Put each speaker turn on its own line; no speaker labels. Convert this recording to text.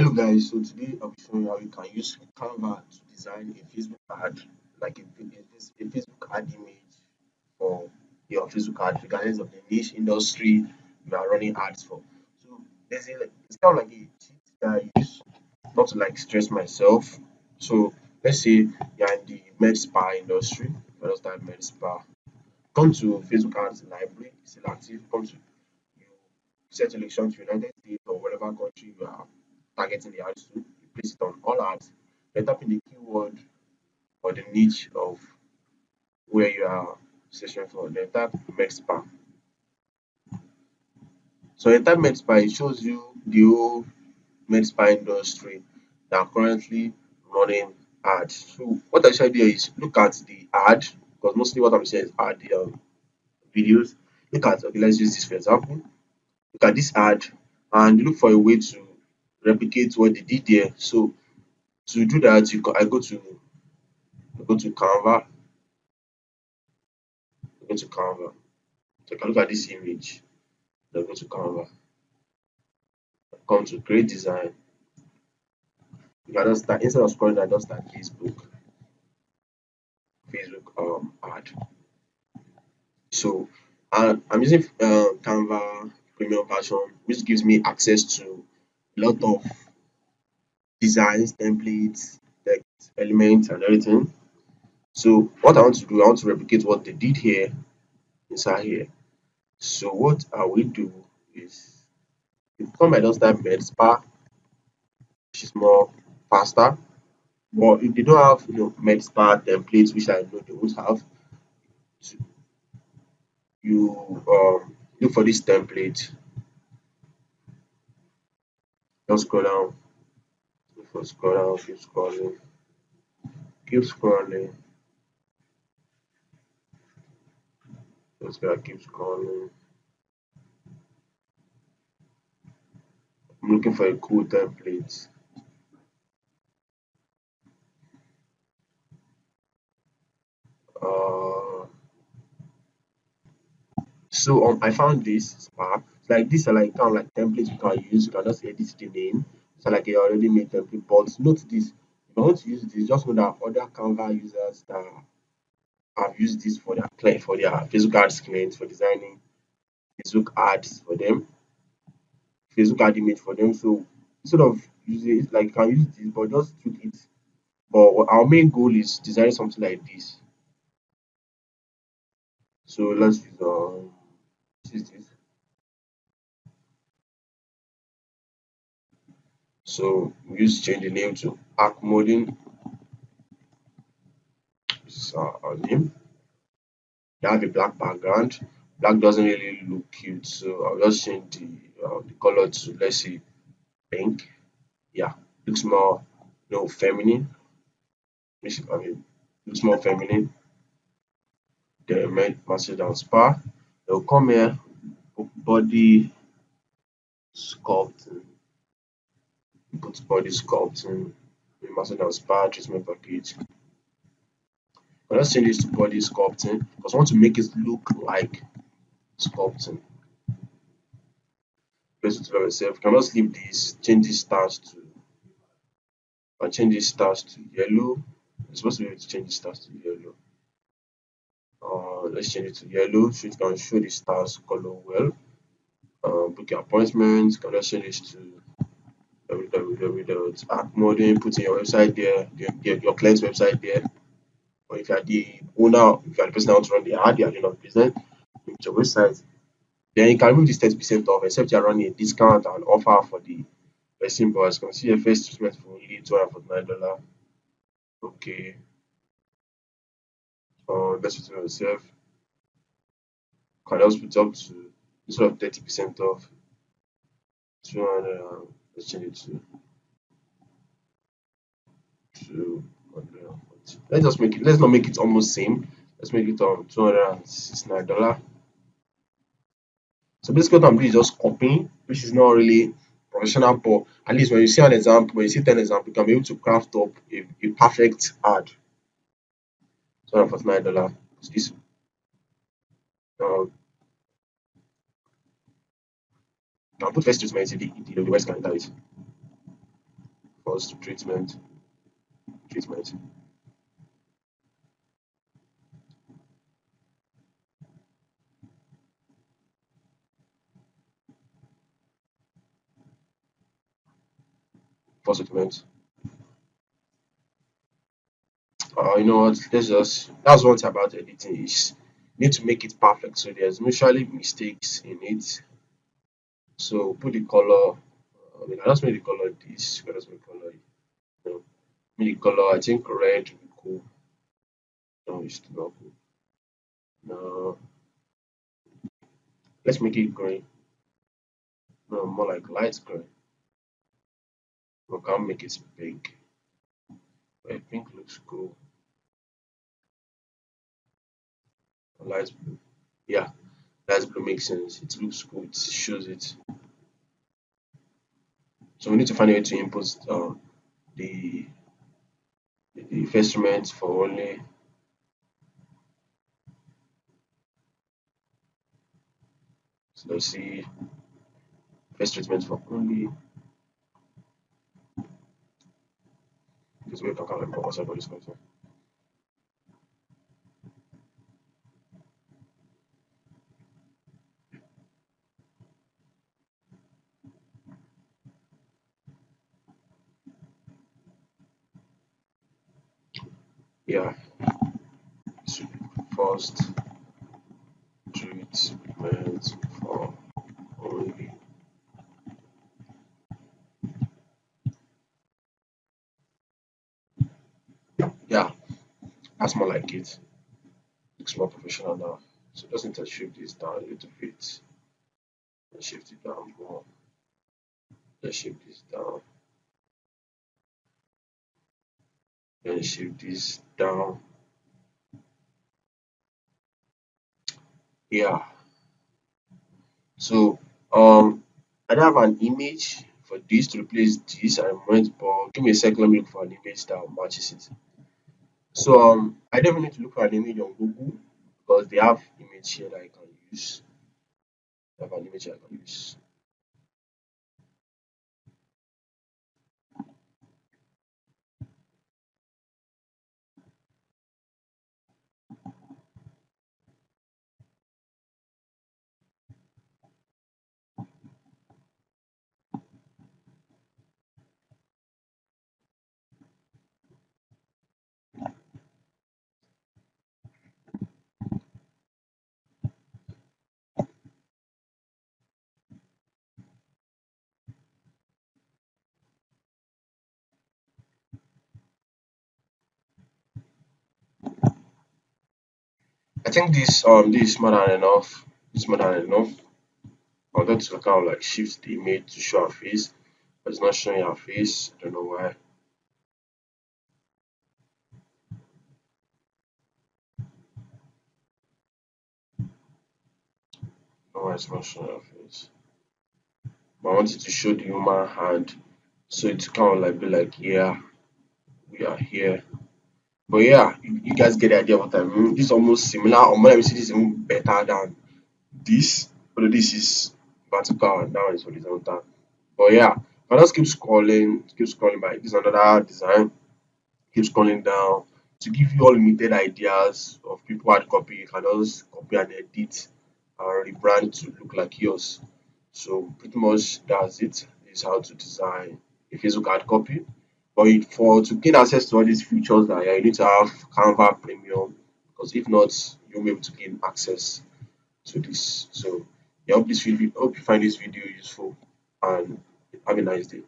Hello guys, so today I'll be showing you how you can use Canva to design a Facebook ad, like a Facebook ad image for your Facebook ad, regardless of the niche industry you are running ads for. So it's kind of like a cheat that I use not to like stress myself. So let's say you're in the med spa industry, you understand med spa. Come to Facebook ads library, it's still active, come to you set selection to United States or whatever country you are targeting the ads to, you place it on all ads, then tap in the keyword or the niche of where you are searching for, then tap med spa. So in type med spa, it shows you the whole med spa industry that are currently running ads. So what I should do is look at the ad, because mostly what I'm saying is ad videos. Look at, okay, let's use this for example. Look at this ad and look for a way to replicate what they did there. So to do that, I go to Canva, I go to Canva. So I can look at this image. Then go to Canva, come to create design. You can just start instead of scrolling down, just start Facebook ad. So I'm using Canva premium version, which gives me access to a lot of designs, templates, text, elements, and everything. So what I want to do, I want to replicate what they did here inside here. So what I will do is, if you come, I just type med spa, which is more faster. But if they don't have med spa templates, which I know they won't have, you look for this template. Just scroll down, scroll down, keep scrolling, just gotta keep scrolling. I'm looking for a cool template. Uh, I found this spa. Like these are like kind of like templates you can use. You can just edit the name. So like a already made template. But note this: if you want to use this, just know that other Canva users that have used this for their client, for their Facebook ads clients, for designing Facebook ads for them, Facebook ad image for them. So instead of using it, like you can use this, but just tweak it. But our main goal is designing something like this. So let's use this. So we use change the name to Arc Modin. This is our name. They have a black background. Black doesn't really look cute, so I'll just change the color to, let's say, pink. Yeah, looks more feminine. I mean, looks more feminine. Then massage and spa. They'll come here, body sculpting. Put body sculpting, massage and spa treatment package. Let's change this to body sculpting because I want to make it look like sculpting. Place it to yourself. You can just leave this, change these stars to, and change these stars to yellow. You're supposed to be able to change the stars to yellow. Let's change it to yellow so it can show the stars color well. Book your appointments. You can just change this to www.acmodin. Put in your website there, your client's website there. Or if you are the owner, if you are the person that wants to run the ad, you are doing a business, with your website. Then you can remove this 30% off, except you are running a discount and offer for the person. But as you can see, your first treatment for only $249. Okay. Let's put it yourself. Can also put up to, instead of 30% off, 200. Let's change it to 240. Let's not make it almost same. Let's make it $269. So basically what I'm doing is just copying, which is not really professional, but at least when you see an example, when you see 10 examples, you can be able to craft up a perfect ad. $249. This can put first treatment in the West Canada. Post treatment post treatment. You know what? Let's just that's one thing about editing is you need to make it perfect. So there's usually mistakes in it. So put the color. I mean, I just made the color this. I just make color. You know, make the color. I think red would be cool. No, it's not cool. No, let's make it green. No, more like light green. We can't make it big. But pink looks cool. Light blue. Yeah, light blue makes sense. It looks cool. It shows it. So we need to find a way to input the the first treatment for only. So let's see first treatment for only this way to count and purpose of this content. Yeah, so first treatment for only. Yeah, that's more like it. Looks more professional now. So just need to shift this down a little bit and shift it down more. Let's shift this down. Then shift this down. Yeah. So I don't have an image for this to replace this and went, but give me a second, let me look for an image that matches it. So I don't even need to look for an image on Google because they have image here that I can use. They have an image I can use. I think this is more than enough. It's more than enough. I wanted to kind of like shift the image to show her face, but it's not showing her face. I don't know why. No, why it's not showing her face. But I wanted to show the human hand, so it's kind of like be like, yeah, we are here. But yeah, you guys get the idea of what I mean. This is almost similar, or let me see this is even better than this. Although this is vertical and that one is horizontal. But yeah, I just keep scrolling by. This is another design. Keep scrolling down to give you all limited ideas of people hard copy. You can just copy and edit and rebrand to look like yours. So pretty much that's it. This is how to design a Facebook hard copy. But for to gain access to all these features that you need to have Canva Premium because if not, you won't be able to gain access to this. So yeah, hope you find this video useful and have a nice day.